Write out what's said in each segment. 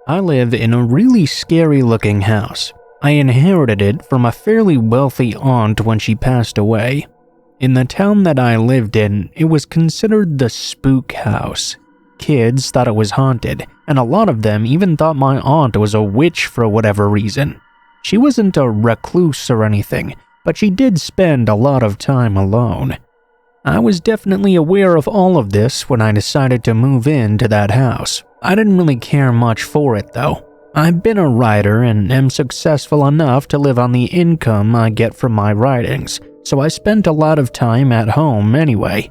I live in a really scary looking house. I inherited it from a fairly wealthy aunt when she passed away. In the town that I lived in, it was considered the spook house. Kids thought it was haunted, and a lot of them even thought my aunt was a witch for whatever reason. She wasn't a recluse or anything, but she did spend a lot of time alone. I was definitely aware of all of this when I decided to move into that house. I didn't really care much for it though. I've been a writer and am successful enough to live on the income I get from my writings, so I spent a lot of time at home anyway.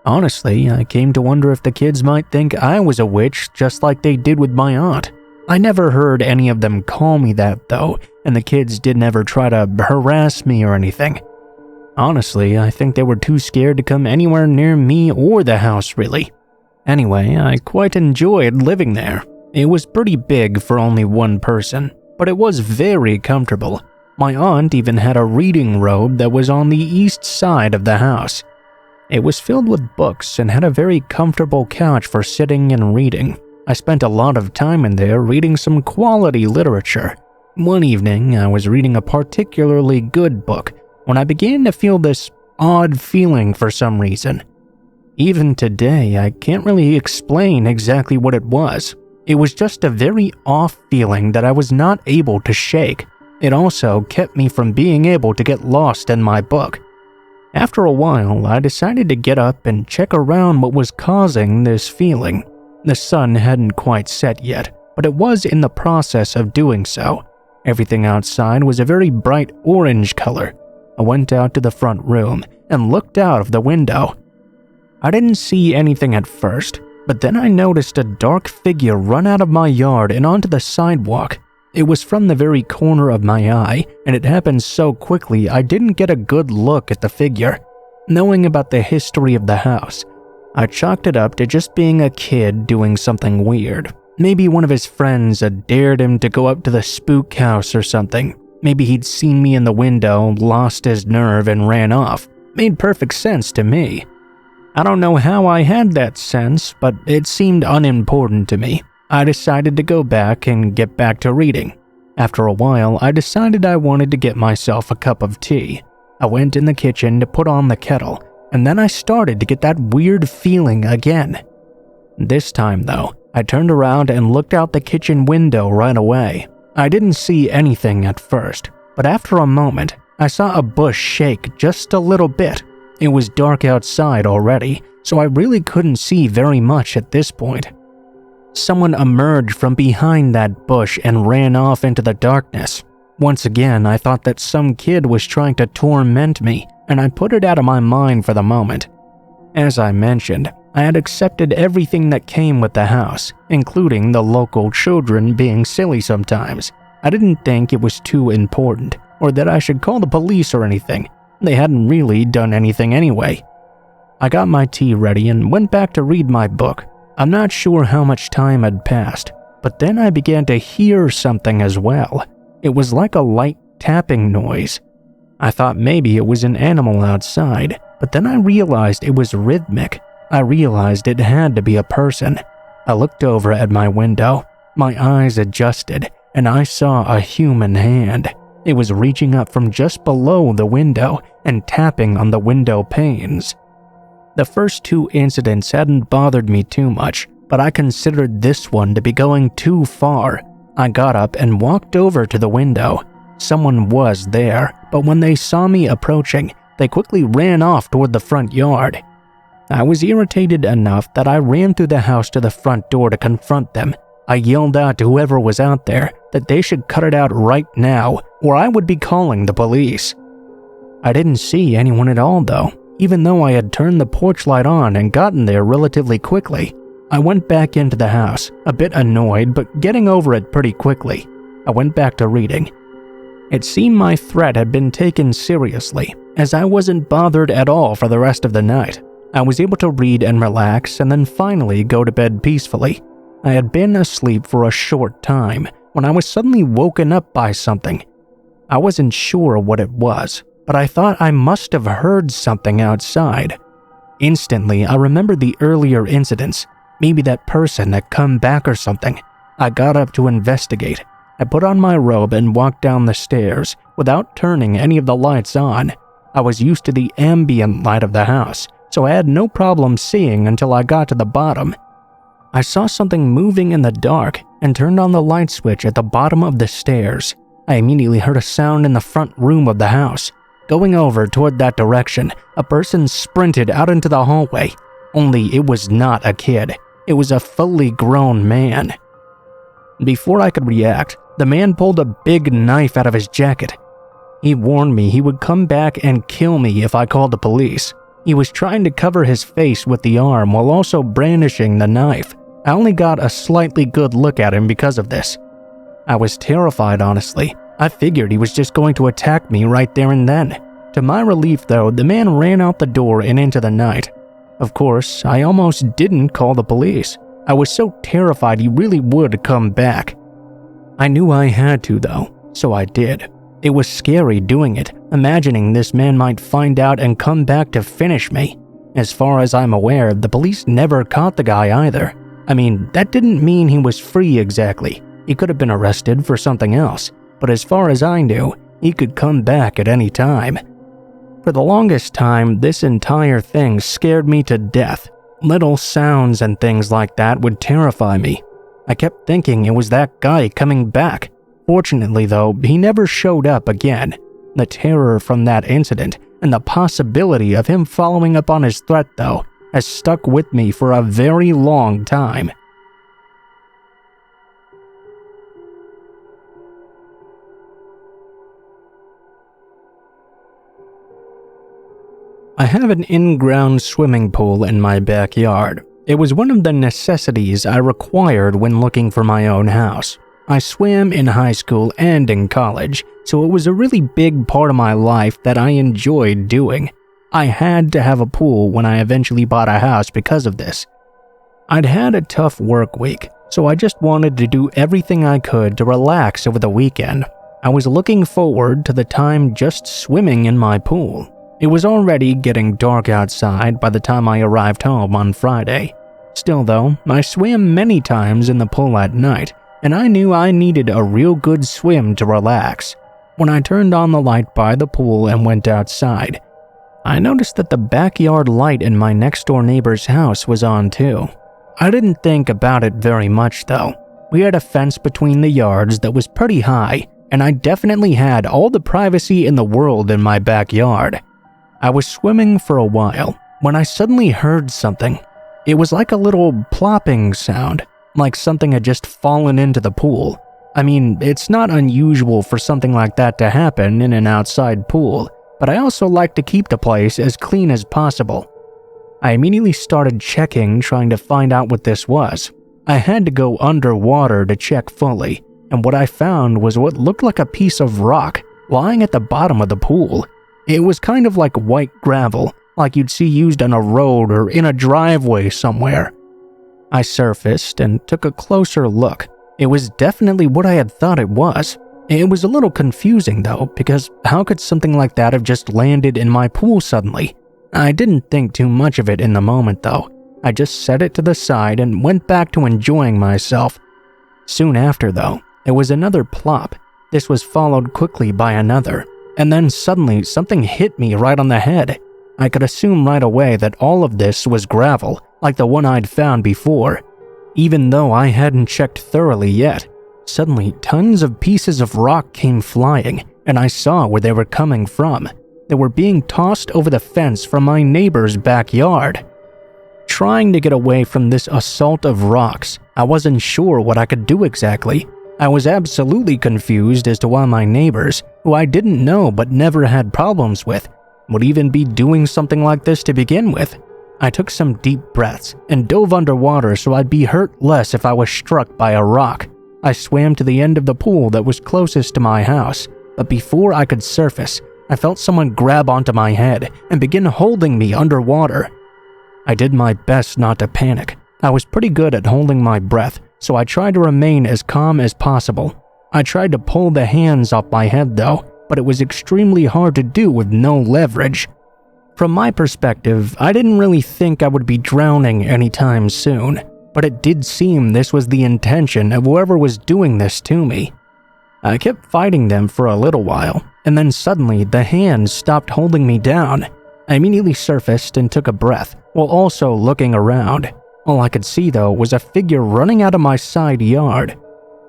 Honestly, I came to wonder if the kids might think I was a witch just like they did with my aunt. I never heard any of them call me that though, and the kids didn't ever try to harass me or anything. Honestly, I think they were too scared to come anywhere near me or the house really. Anyway, I quite enjoyed living there. It was pretty big for only one person, but it was very comfortable. My aunt even had a reading robe that was on the east side of the house. It was filled with books and had a very comfortable couch for sitting and reading. I spent a lot of time in there reading some quality literature. One evening, I was reading a particularly good book when I began to feel this odd feeling for some reason. Even today, I can't really explain exactly what it was. It was just a very off feeling that I was not able to shake. It also kept me from being able to get lost in my book. After a while, I decided to get up and check around what was causing this feeling. The sun hadn't quite set yet, but it was in the process of doing so. Everything outside was a very bright orange color. I went out to the front room and looked out of the window. I didn't see anything at first, but then I noticed a dark figure run out of my yard and onto the sidewalk. It was from the very corner of my eye, and it happened so quickly I didn't get a good look at the figure. Knowing about the history of the house, I chalked it up to just being a kid doing something weird. Maybe one of his friends had dared him to go up to the spook house or something. Maybe he'd seen me in the window, lost his nerve, and ran off. Made perfect sense to me. I don't know how I had that sense, but it seemed unimportant to me. I decided to go back and get back to reading. After a while, I decided I wanted to get myself a cup of tea. I went in the kitchen to put on the kettle, and then I started to get that weird feeling again. This time though, I turned around and looked out the kitchen window right away. I didn't see anything at first, but after a moment, I saw a bush shake just a little bit. It was dark outside already, so I really couldn't see very much at this point. Someone emerged from behind that bush and ran off into the darkness. Once again, I thought that some kid was trying to torment me, and I put it out of my mind for the moment. As I mentioned, I had accepted everything that came with the house, including the local children being silly sometimes. I didn't think it was too important, or that I should call the police or anything. They hadn't really done anything anyway. I got my tea ready and went back to read my book. I'm not sure how much time had passed, but then I began to hear something as well. It was like a light tapping noise. I thought maybe it was an animal outside, but then I realized it was rhythmic. I realized it had to be a person. I looked over at my window. My eyes adjusted, and I saw a human hand. It was reaching up from just below the window and tapping on the window panes. The first two incidents hadn't bothered me too much, but I considered this one to be going too far. I got up and walked over to the window. Someone was there, but when they saw me approaching, they quickly ran off toward the front yard. I was irritated enough that I ran through the house to the front door to confront them. I yelled out to whoever was out there that they should cut it out right now, or I would be calling the police. I didn't see anyone at all though, even though I had turned the porch light on and gotten there relatively quickly. I went back into the house, a bit annoyed but getting over it pretty quickly. I went back to reading. It seemed my threat had been taken seriously, as I wasn't bothered at all for the rest of the night. I was able to read and relax and then finally go to bed peacefully. I had been asleep for a short time when I was suddenly woken up by something. I wasn't sure what it was, but I thought I must have heard something outside. Instantly, I remembered the earlier incidents. Maybe that person had come back or something. I got up to investigate. I put on my robe and walked down the stairs without turning any of the lights on. I was used to the ambient light of the house, so I had no problem seeing until I got to the bottom. I saw something moving in the dark and turned on the light switch at the bottom of the stairs. I immediately heard a sound in the front room of the house. Going over toward that direction, a person sprinted out into the hallway. Only it was not a kid. It was a fully grown man. Before I could react, the man pulled a big knife out of his jacket. He warned me he would come back and kill me if I called the police. He was trying to cover his face with the arm while also brandishing the knife. I only got a slightly good look at him because of this. I was terrified, honestly. I figured he was just going to attack me right there and then. To my relief, though, the man ran out the door and into the night. Of course, I almost didn't call the police. I was so terrified he really would come back. I knew I had to, though, so I did. It was scary doing it, imagining this man might find out and come back to finish me. As far as I'm aware, the police never caught the guy either. I mean, that didn't mean he was free exactly. He could have been arrested for something else, but as far as I knew, he could come back at any time. For the longest time, this entire thing scared me to death. Little sounds and things like that would terrify me. I kept thinking it was that guy coming back. Fortunately, though, he never showed up again. The terror from that incident and the possibility of him following up on his threat, though, has stuck with me for a very long time. I have an in-ground swimming pool in my backyard. It was one of the necessities I required when looking for my own house. I swam in high school and in college, so it was a really big part of my life that I enjoyed doing. I had to have a pool when I eventually bought a house because of this. I'd had a tough work week, so I just wanted to do everything I could to relax over the weekend. I was looking forward to the time just swimming in my pool. It was already getting dark outside by the time I arrived home on Friday. Still though, I swam many times in the pool at night, and I knew I needed a real good swim to relax. When I turned on the light by the pool and went outside, I noticed that the backyard light in my next-door neighbor's house was on too. I didn't think about it very much though. We had a fence between the yards that was pretty high, and I definitely had all the privacy in the world in my backyard. I was swimming for a while when I suddenly heard something. It was like a little plopping sound, like something had just fallen into the pool. I mean, it's not unusual for something like that to happen in an outside pool, but I also like to keep the place as clean as possible. I immediately started checking, trying to find out what this was. I had to go underwater to check fully, and what I found was what looked like a piece of rock lying at the bottom of the pool. It was kind of like white gravel, like you'd see used on a road or in a driveway somewhere. I surfaced and took a closer look. It was definitely what I had thought it was. It was a little confusing though, because how could something like that have just landed in my pool suddenly? I didn't think too much of it in the moment though. I just set it to the side and went back to enjoying myself. Soon after though, there was another plop. This was followed quickly by another. And then suddenly something hit me right on the head. I could assume right away that all of this was gravel, like the one I'd found before. Even though I hadn't checked thoroughly yet, suddenly tons of pieces of rock came flying, and I saw where they were coming from. They were being tossed over the fence from my neighbor's backyard. Trying to get away from this assault of rocks, I wasn't sure what I could do exactly. I was absolutely confused as to why my neighbors, who I didn't know but never had problems with, would even be doing something like this to begin with. I took some deep breaths and dove underwater so I'd be hurt less if I was struck by a rock. I swam to the end of the pool that was closest to my house, but before I could surface, I felt someone grab onto my head and begin holding me underwater. I did my best not to panic. I was pretty good at holding my breath, so I tried to remain as calm as possible. I tried to pull the hands off my head though, but it was extremely hard to do with no leverage. From my perspective, I didn't really think I would be drowning anytime soon. but it did seem this was the intention of whoever was doing this to me. I kept fighting them for a little while, and then suddenly the hands stopped holding me down. I immediately surfaced and took a breath, while also looking around. All I could see though was a figure running out of my side yard.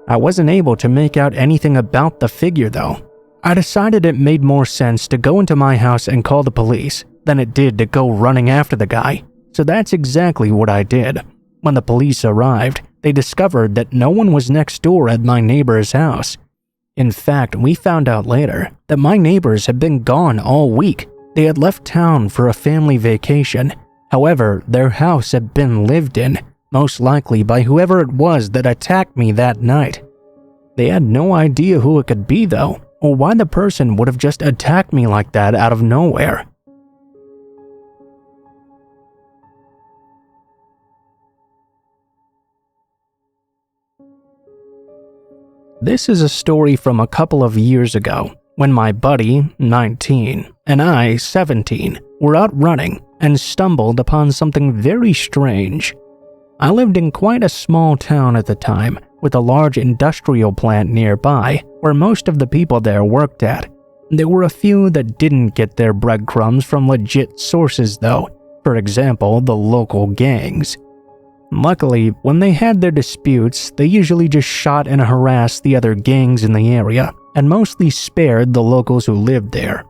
I wasn't able to make out anything about the figure though. I decided it made more sense to go into my house and call the police than it did to go running after the guy, so that's exactly what I did. When the police arrived, they discovered that no one was next door at my neighbor's house. In fact, we found out later that my neighbors had been gone all week. They had left town for a family vacation. However, their house had been lived in, most likely by whoever it was that attacked me that night. They had no idea who it could be though, or why the person would have just attacked me like that out of nowhere. This is a story from a couple of years ago, when my buddy, 19, and I, 17, were out running and stumbled upon something very strange. I lived in quite a small town at the time, with a large industrial plant nearby, where most of the people there worked at. There were a few that didn't get their breadcrumbs from legit sources though, for example, the local gangs. Luckily, when they had their disputes, they usually just shot and harassed the other gangs in the area, and mostly spared the locals who lived there.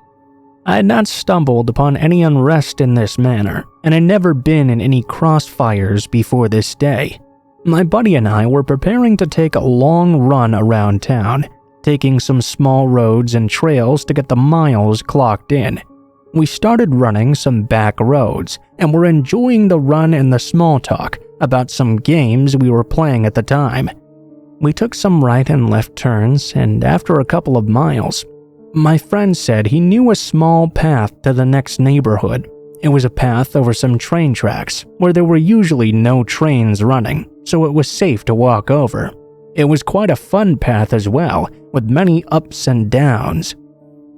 I had not stumbled upon any unrest in this manner, and had never been in any crossfires before this day. My buddy and I were preparing to take a long run around town, taking some small roads and trails to get the miles clocked in. We started running some back roads, and were enjoying the run and the small talk about some games we were playing at the time. We took some right and left turns, and after a couple of miles, my friend said he knew a small path to the next neighborhood. It was a path over some train tracks, where there were usually no trains running, so it was safe to walk over. It was quite a fun path as well, with many ups and downs.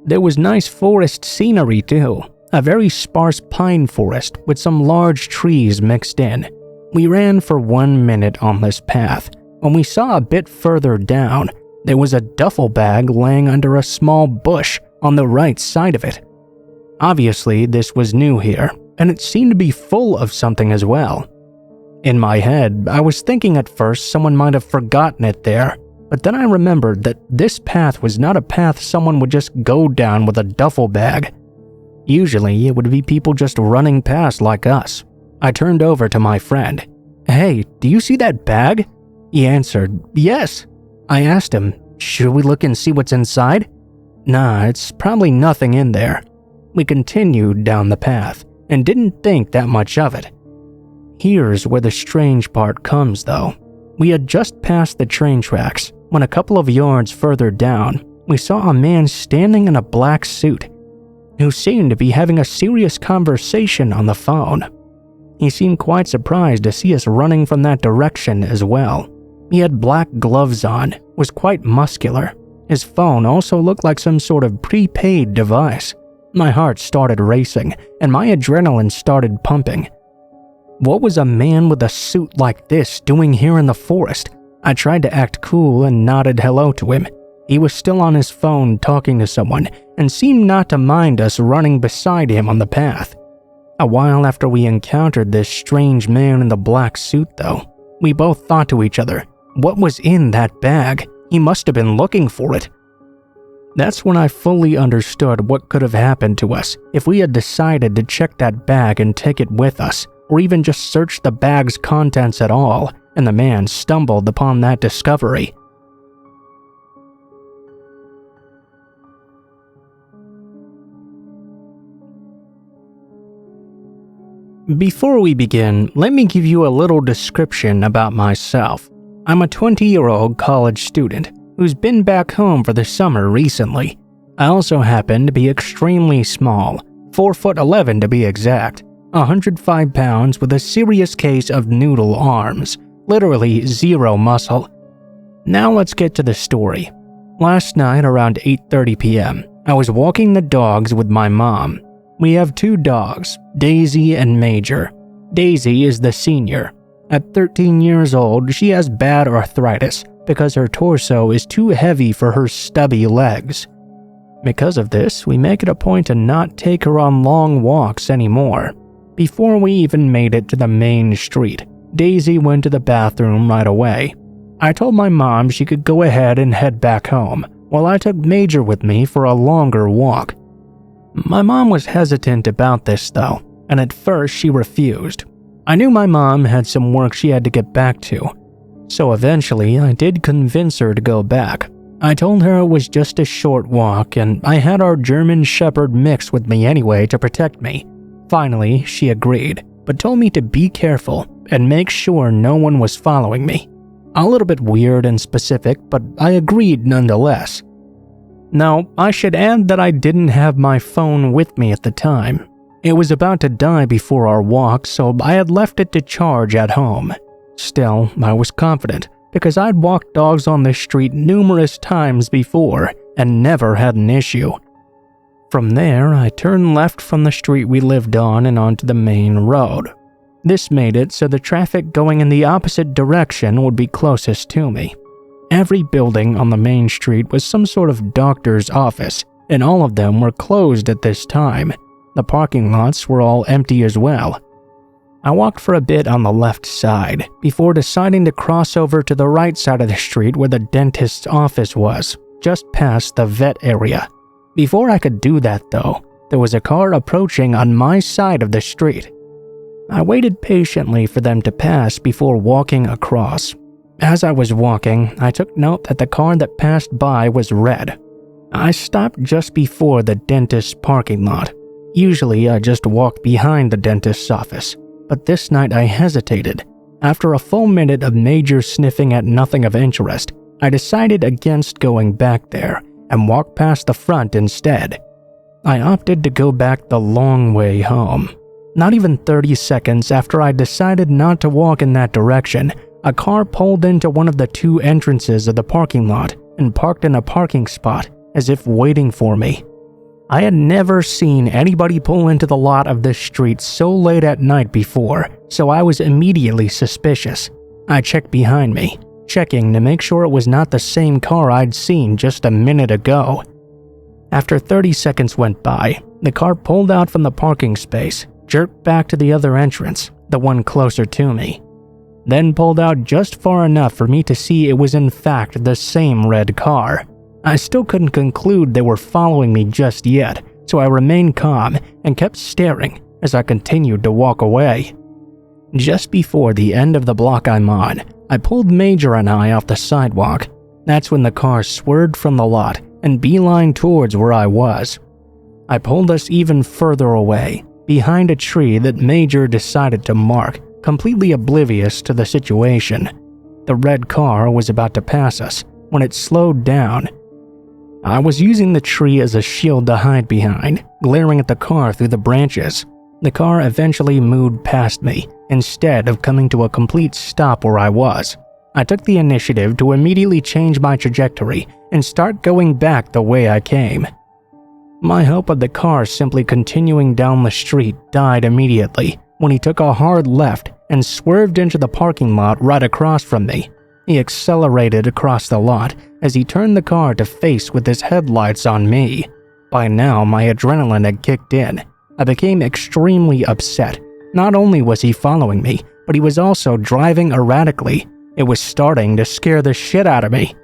There was nice forest scenery too, a very sparse pine forest with some large trees mixed in. We ran for 1 minute on this path. When we saw a bit further down, there was a duffel bag laying under a small bush on the right side of it. Obviously, this was new here, and it seemed to be full of something as well. In my head, I was thinking at first someone might have forgotten it there, but then I remembered that this path was not a path someone would just go down with a duffel bag. Usually, it would be people just running past like us. I turned over to my friend. "Hey, do you see that bag?" He answered, "Yes." I asked him, "Should we look and see what's inside?" "Nah, it's probably nothing in there." We continued down the path, and didn't think that much of it. Here's where the strange part comes though. We had just passed the train tracks, when a couple of yards further down, we saw a man standing in a black suit, who seemed to be having a serious conversation on the phone. He seemed quite surprised to see us running from that direction as well. He had black gloves on, was quite muscular. His phone also looked like some sort of prepaid device. My heart started racing, and my adrenaline started pumping. What was a man with a suit like this doing here in the forest? I tried to act cool and nodded hello to him. He was still on his phone talking to someone, and seemed not to mind us running beside him on the path. A while after we encountered this strange man in the black suit though, we both thought to each other, what was in that bag? He must have been looking for it. That's when I fully understood what could have happened to us if we had decided to check that bag and take it with us, or even just search the bag's contents at all, and the man stumbled upon that discovery. Before we begin, let me give you a little description about myself. I'm a 20-year-old college student who's been back home for the summer recently. I also happen to be extremely small, 4'11" to be exact, 105 pounds with a serious case of noodle arms, literally zero muscle. Now let's get to the story. Last night around 8:30 p.m., I was walking the dogs with my mom. We have two dogs, Daisy and Major. Daisy is the senior. At 13 years old, she has bad arthritis because her torso is too heavy for her stubby legs. Because of this, we make it a point to not take her on long walks anymore. Before we even made it to the main street, Daisy went to the bathroom right away. I told my mom she could go ahead and head back home, while I took Major with me for a longer walk. My mom was hesitant about this though, and at first she refused. I knew my mom had some work she had to get back to, so eventually I did convince her to go back. I told her it was just a short walk and I had our German Shepherd mix with me anyway to protect me. Finally, she agreed, but told me to be careful and make sure no one was following me. A little bit weird and specific, but I agreed nonetheless. Now, I should add that I didn't have my phone with me at the time. It was about to die before our walk, so I had left it to charge at home. Still, I was confident because I'd walked dogs on this street numerous times before and never had an issue. From there, I turned left from the street we lived on and onto the main road. This made it so the traffic going in the opposite direction would be closest to me. Every building on the main street was some sort of doctor's office, and all of them were closed at this time. The parking lots were all empty as well. I walked for a bit on the left side, before deciding to cross over to the right side of the street where the dentist's office was, just past the vet area. Before I could do that though, there was a car approaching on my side of the street. I waited patiently for them to pass before walking across. As I was walking, I took note that the car that passed by was red. I stopped just before the dentist's parking lot. Usually I just walk behind the dentist's office, but this night I hesitated. After a full minute of Major sniffing at nothing of interest, I decided against going back there and walked past the front instead. I opted to go back the long way home. Not even 30 seconds after I decided not to walk in that direction, a car pulled into one of the two entrances of the parking lot and parked in a parking spot as if waiting for me. I had never seen anybody pull into the lot of this street so late at night before, so I was immediately suspicious. I checked behind me, checking to make sure it was not the same car I'd seen just a minute ago. After 30 seconds went by, the car pulled out from the parking space, jerked back to the other entrance, the one closer to me, then pulled out just far enough for me to see it was in fact the same red car. I still couldn't conclude they were following me just yet, so I remained calm and kept staring as I continued to walk away. Just before the end of the block I'm on, I pulled Major and I off the sidewalk. That's when the car swerved from the lot and beelined towards where I was. I pulled us even further away, behind a tree that Major decided to mark, completely oblivious to the situation. The red car was about to pass us when it slowed down. I was using the tree as a shield to hide behind, glaring at the car through the branches. The car eventually moved past me, instead of coming to a complete stop where I was. I took the initiative to immediately change my trajectory and start going back the way I came. My hope of the car simply continuing down the street died immediately when he took a hard left and swerved into the parking lot right across from me. He accelerated across the lot as he turned the car to face with his headlights on me. By now, my adrenaline had kicked in. I became extremely upset. Not only was he following me, but he was also driving erratically. It was starting to scare the shit out of me.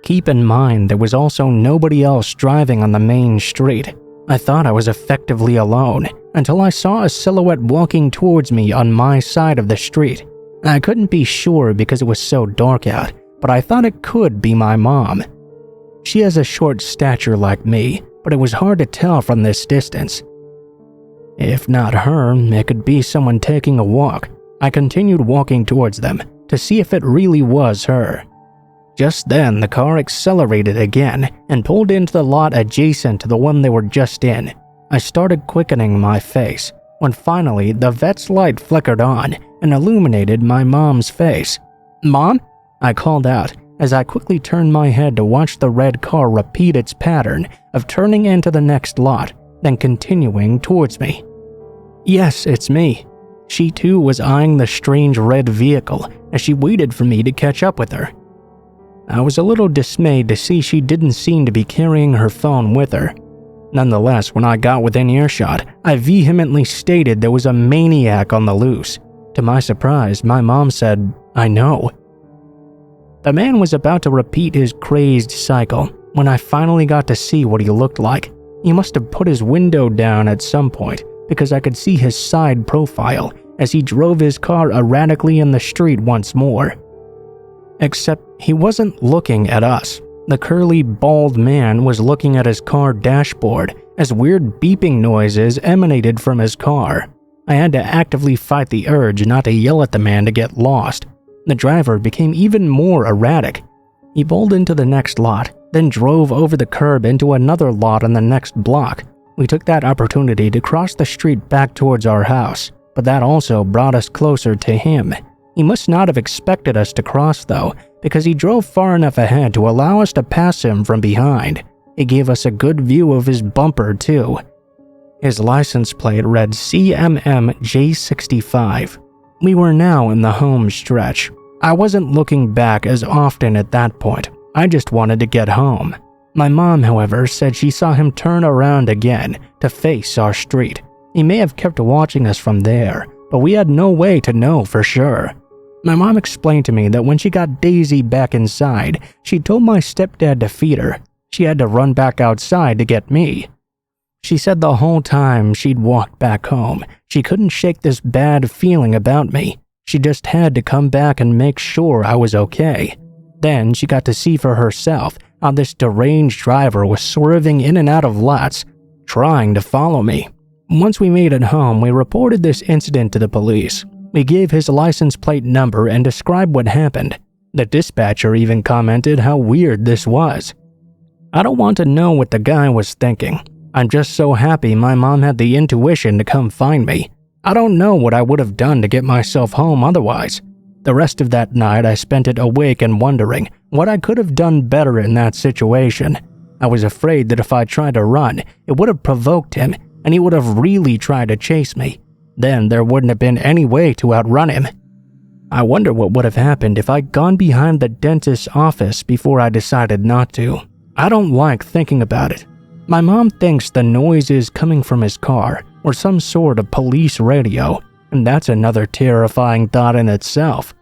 Keep in mind, there was also nobody else driving on the main street. I thought I was effectively alone until I saw a silhouette walking towards me on my side of the street. I couldn't be sure because it was so dark out, but I thought it could be my mom. She has a short stature like me, but it was hard to tell from this distance. If not her, it could be someone taking a walk. I continued walking towards them to see if it really was her. Just then, the car accelerated again and pulled into the lot adjacent to the one they were just in. I started quickening my pace, when finally the vet's light flickered on and illuminated my mom's face. "Mom?" I called out as I quickly turned my head to watch the red car repeat its pattern of turning into the next lot, then continuing towards me. "Yes, it's me." She too was eyeing the strange red vehicle as she waited for me to catch up with her. I was a little dismayed to see she didn't seem to be carrying her phone with her. Nonetheless, when I got within earshot, I vehemently stated there was a maniac on the loose. To my surprise, my mom said, "I know." The man was about to repeat his crazed cycle when I finally got to see what he looked like. He must have put his window down at some point because I could see his side profile as he drove his car erratically in the street once more. Except he wasn't looking at us. The curly, bald man was looking at his car dashboard as weird beeping noises emanated from his car. I had to actively fight the urge not to yell at the man to get lost. The driver became even more erratic. He pulled into the next lot, then drove over the curb into another lot on the next block. We took that opportunity to cross the street back towards our house, but that also brought us closer to him. He must not have expected us to cross though, because he drove far enough ahead to allow us to pass him from behind. He gave us a good view of his bumper too. His license plate read CMMJ65. We were now in the home stretch. I wasn't looking back as often at that point. I just wanted to get home. My mom, however, said she saw him turn around again to face our street. He may have kept watching us from there, but we had no way to know for sure. My mom explained to me that when she got Daisy back inside, she told my stepdad to feed her. She had to run back outside to get me. She said the whole time she'd walked back home, she couldn't shake this bad feeling about me. She just had to come back and make sure I was okay. Then she got to see for herself how this deranged driver was swerving in and out of lots, trying to follow me. Once we made it home, we reported this incident to the police. We gave his license plate number and described what happened. The dispatcher even commented how weird this was. I don't want to know what the guy was thinking. I'm just so happy my mom had the intuition to come find me. I don't know what I would have done to get myself home otherwise. The rest of that night I spent it awake and wondering what I could have done better in that situation. I was afraid that if I tried to run, it would have provoked him and he would have really tried to chase me. Then there wouldn't have been any way to outrun him. I wonder what would have happened if I'd gone behind the dentist's office before I decided not to. I don't like thinking about it. My mom thinks the noise is coming from his car or some sort of police radio, and that's another terrifying thought in itself.